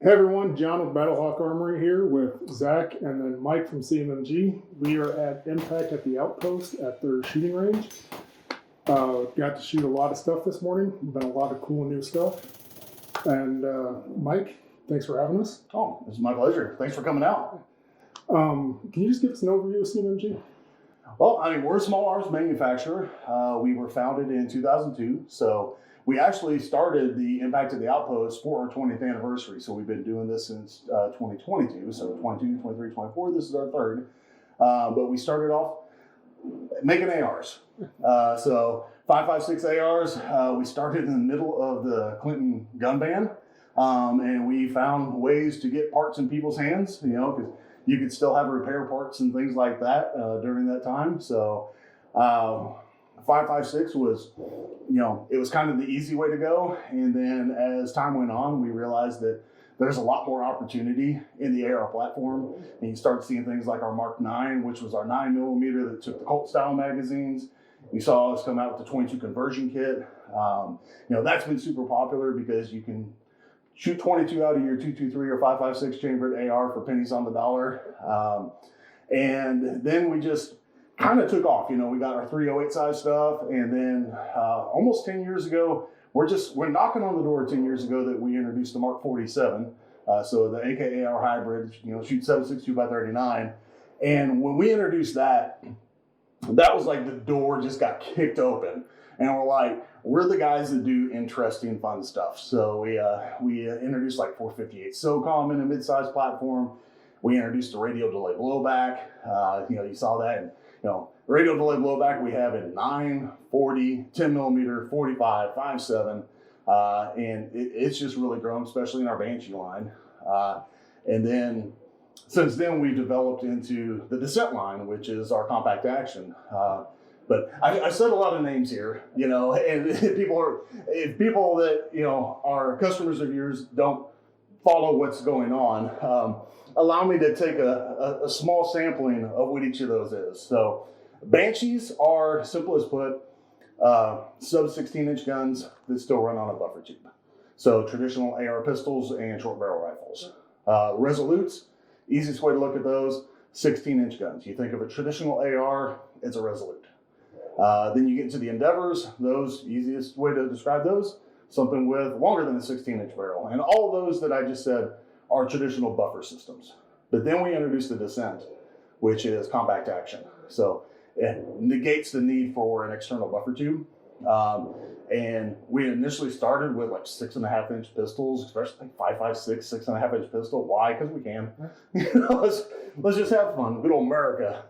Hey everyone, Jon with BattleHawk Armory here with Zach and then Mike from CMMG. We are at Impact at the Outpost at their shooting range. Got to shoot a lot of stuff this morning. Been a lot of cool new stuff. And Mike, thanks for having us. Oh, it's my pleasure. Thanks for coming out. Can you just give us an overview of CMMG? Well, I mean, we're a small arms manufacturer. We were founded in 2002, so we actually started the Impact at the Outpost for our 20th anniversary. So we've been doing this since 2022. So 22, 23, 24, this is our third. But we started off making ARs. So 5.56 ARs, we started in the middle of the Clinton gun ban. And we found ways to get parts in people's hands, you know, because you could still have repair parts and things like that during that time. So 5.56 was, you know, it was kind of the easy way to go. And then as time went on, we realized that there's a lot more opportunity in the AR platform. And you start seeing things like our Mark 9, which was our 9mm that took the Colt style magazines. You saw us come out with the 22 conversion kit. You know, that's been super popular because you can shoot 22 out of your 223 or 5.56 chambered AR for pennies on the dollar. And then we just kind of took off. You know, we got our 308 size stuff, and then almost 10 years ago, we're knocking on the door 10 years ago that we introduced the Mark 47. So the AKAR hybrid, you know, shoot 7.62 by 39. And when we introduced that, that was like the door just got kicked open. And we're like, we're the guys that do interesting, fun stuff. So we introduced like 458 SOCOM in a mid-sized platform. We introduced a radial delay blowback. You know, you saw that. And, you know, radial delay blowback we have in 9, 40, 10mm, 45, 5.7. And it's just really grown, especially in our Banshee line. And then since then, we've developed into the Dissent line, which is our compact action. But I said a lot of names here, you know, and if people that, you know, are customers of yours don't follow what's going on, allow me to take a small sampling of what each of those is. So Banshees are, simple as put, sub 16-inch guns that still run on a buffer tube. So traditional AR pistols and short barrel rifles. Resolutes, easiest way to look at those, 16-inch guns. You think of a traditional AR, it's a Resolute. Then you get into the Endeavors, those, easiest way to describe those, something with longer than a 16-inch barrel. And all of those that I just said are traditional buffer systems. But then we introduced the Dissent, which is compact action. So it negates the need for an external buffer tube. And we initially started with like 6.5-inch pistols, especially like 5.56, 6.5-inch pistol. Why? Because we can. You know, let's just have fun. Good old America.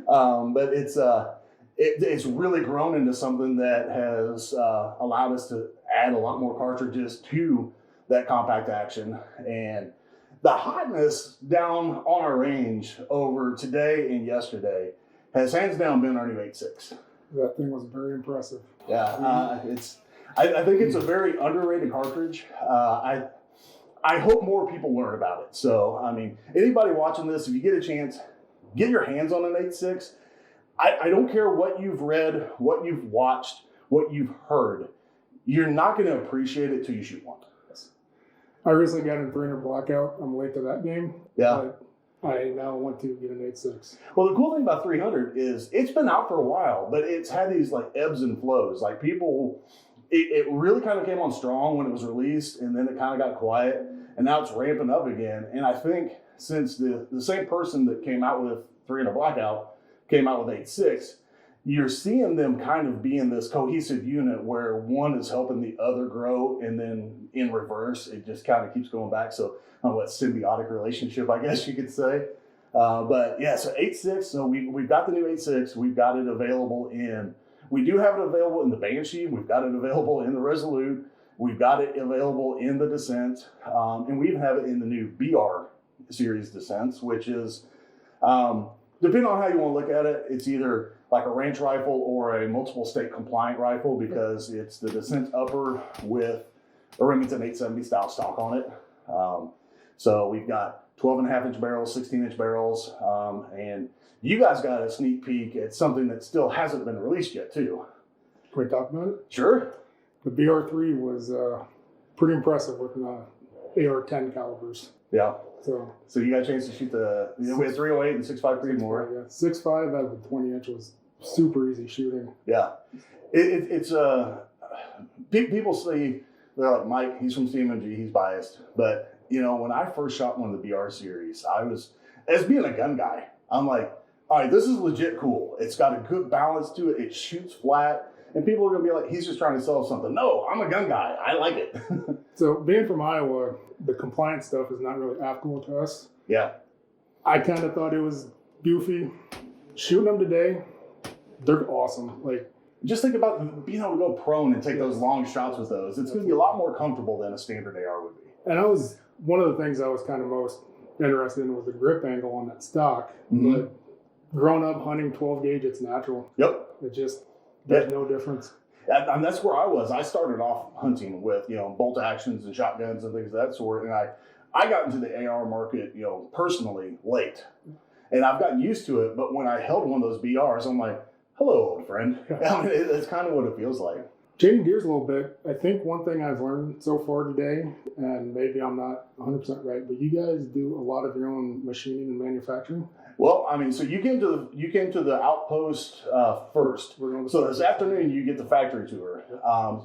But it's really grown into something that has allowed us to add a lot more cartridges to that compact action. And the hotness down on our range over today and yesterday has hands down been our new 8.6. That thing was very impressive. Yeah, I think it's a very underrated cartridge. I hope more people learn about it. So, I mean, anybody watching this, if you get a chance, get your hands on an 8.6. I don't care what you've read, what you've watched, what you've heard. You're not going to appreciate it till you shoot one. I recently got in 300 Blackout. I'm late to that game. Yeah. But I now want to get an 8.6. Well, the cool thing about 300 is it's been out for a while, but it's had these like ebbs and flows. Like people, it really kind of came on strong when it was released, and then it kind of got quiet, and now it's ramping up again. And I think since the same person that came out with 300 Blackout came out with 8.6, you're seeing them kind of be in this cohesive unit where one is helping the other grow, and then in reverse, it just kind of keeps going back. So, what symbiotic relationship, I guess you could say. But yeah, so 8.6, so we've got the new 8.6. We've got it available we do have it available in the Banshee. We've got it available in the Resolute. We've got it available in the Dissent. And we even have it in the new BR series Dissents, which is, depending on how you want to look at it, it's either like a range rifle or a multiple state compliant rifle, because it's the Dissent upper with a Remington 870 style stock on it. So we've got 12.5-inch barrels, 16-inch barrels, and you guys got a sneak peek at something that still hasn't been released yet too. Can we talk about it? Sure. The BR3 was pretty impressive with AR-10 calibers. Yeah. So you got a chance to shoot we had 308 and 6.5 Creedmoor. Yeah, 6.5 out of the 20-inch was super easy shooting. Yeah. It's people say, they're like, Mike, he's from CMMG, he's biased. But, when I first shot one of the BR series, I was, as being a gun guy, I'm like, all right, this is legit cool. It's got a good balance to it. It shoots flat. And people are going to be like, he's just trying to sell something. No, I'm a gun guy. I like it. So being from Iowa, the compliance stuff is not really applicable to us. Yeah. I kind of thought it was goofy. Shooting them today, they're awesome. Like, just think about being able to go prone and take those long shots with those. It's going to be a lot more comfortable than a standard AR would be. And one of the things I was kind of most interested in was the grip angle on that stock. Mm-hmm. But growing up hunting 12 gauge, it's natural. Yep. It just, there's no difference. And that's where I was. I started off hunting with, bolt actions and shotguns and things of that sort. And I got into the AR market, personally late. And I've gotten used to it. But when I held one of those BRs, I'm like, hello, old friend. I mean, it's kind of what it feels like. Changing gears a little bit, I think one thing I've learned so far today, and maybe I'm not 100% right, but you guys do a lot of your own machining and manufacturing. Well, I mean, so you came to the Outpost first. So this afternoon you get the factory tour.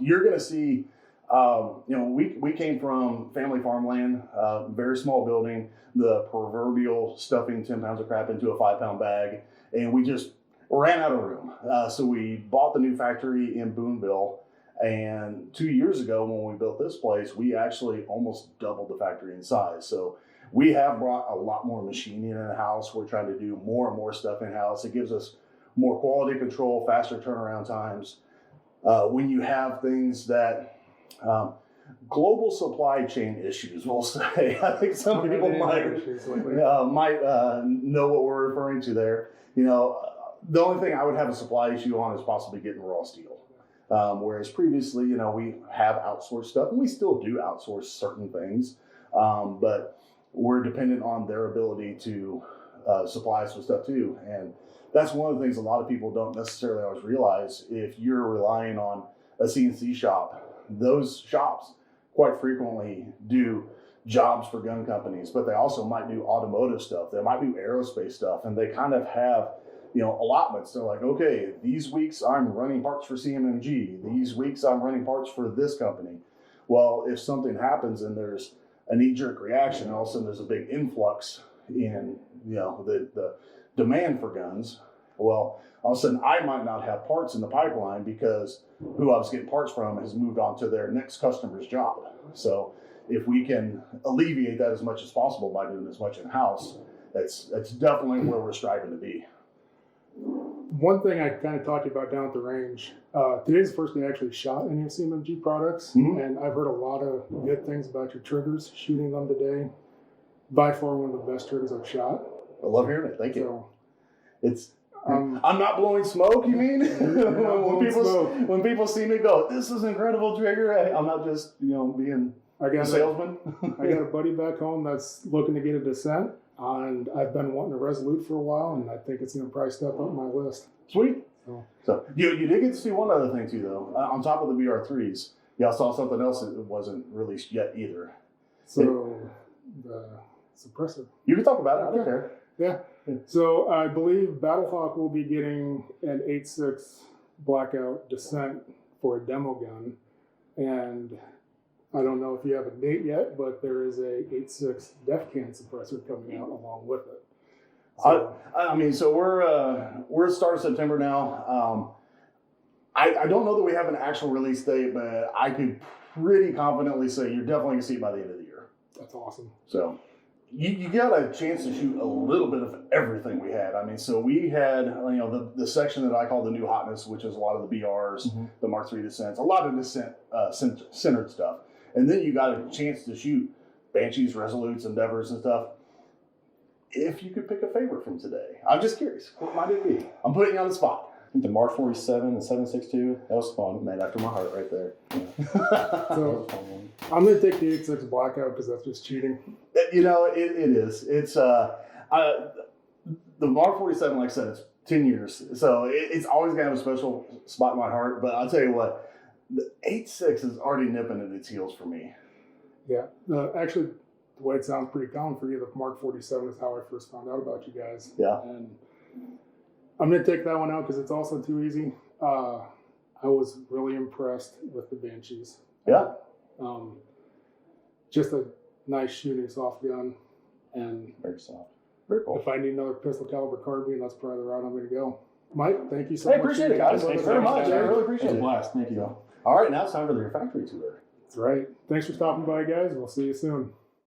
You're going to see, we came from family farmland, very small building, the proverbial stuffing 10 pounds of crap into a 5-pound bag, and we just ran out of room. So we bought the new factory in Booneville, and 2 years ago when we built this place, we actually almost doubled the factory in size. So we have brought a lot more machining in-house. We're trying to do more and more stuff in-house. It gives us more quality control, faster turnaround times. When you have things that, global supply chain issues, we'll say. I think some people might know what we're referring to there. The only thing I would have a supply issue on is possibly getting raw steel. Whereas previously, we have outsourced stuff, and we still do outsource certain things. But we're dependent on their ability to supply us with stuff too. And that's one of the things a lot of people don't necessarily always realize. If you're relying on a CNC shop, those shops quite frequently do jobs for gun companies, but they also might do automotive stuff. They might do aerospace stuff, and they kind of have, allotments. They're like, okay, these weeks I'm running parts for CMMG. These weeks I'm running parts for this company. Well, if something happens and there's a knee-jerk reaction, and all of a sudden there's a big influx in, the demand for guns. Well, all of a sudden I might not have parts in the pipeline because who I was getting parts from has moved on to their next customer's job. So if we can alleviate that as much as possible by doing as much in-house, that's definitely where we're striving to be. One thing I kind of talked to you about down at the range, today's the first day I actually shot any of CMMG products, and I've heard a lot of good things about your triggers, shooting them today. By far one of the best triggers I've shot. I love hearing it. Thank you. So, it's I'm not blowing smoke, you mean? when people see me go, this is an incredible trigger, I'm not just, being a salesman. I got a buddy back home that's looking to get a Dissent, and I've been wanting a Resolute for a while, and I think it's going to probably step up my list. Sweet. So you did get to see one other thing too, though. On top of the BR3s, I saw something else that wasn't released yet either. So the suppressor. You can talk about it. I don't care. Yeah. So I believe BattleHawk will be getting an 8.6 Blackout Dissent for a demo gun, and I don't know if you have a date yet, but there is a 8.6 def can suppressor coming out along with it. So, so we're at the start of September now. I don't know that we have an actual release date, but I could pretty confidently say you're definitely going to see it by the end of the year. That's awesome. So you got a chance to shoot a little bit of everything we had. So we had, the section that I call the new hotness, which is a lot of the BRs, the Mark III Dissents, a lot of Dissent centered stuff. And then you got a chance to shoot Banshees, Resolutes, Endeavors, and stuff. If you could pick a favorite from today, I'm just curious, what might it be? I'm putting you on the spot. The Mark 47 and 7.62, that was fun. Man after my heart right there. Yeah. So I'm going to take the 8.6 Blackout because that's just cheating. It is. It's the Mark 47, like I said, it's 10 years. So it's always going to have a special spot in my heart. But I'll tell you what, the 8.6 is already nipping at its heels for me. Yeah. Actually, the way it sounds pretty common for you, the Mark 47 is how I first found out about you guys. Yeah. And I'm going to take that one out because it's also too easy. I was really impressed with the Banshees. Yeah. Just a nice shooting soft gun. And Very soft. Very cool. if I need another pistol caliber carbine, that's probably the route I'm going to go. Mike, thank you so Hey, much. appreciate for it, your time. guys. Thanks very much. I really appreciate It was a it. blast. Thank you. All right, now it's time for the refractory tour. That's right. Thanks for stopping by, guys. We'll see you soon.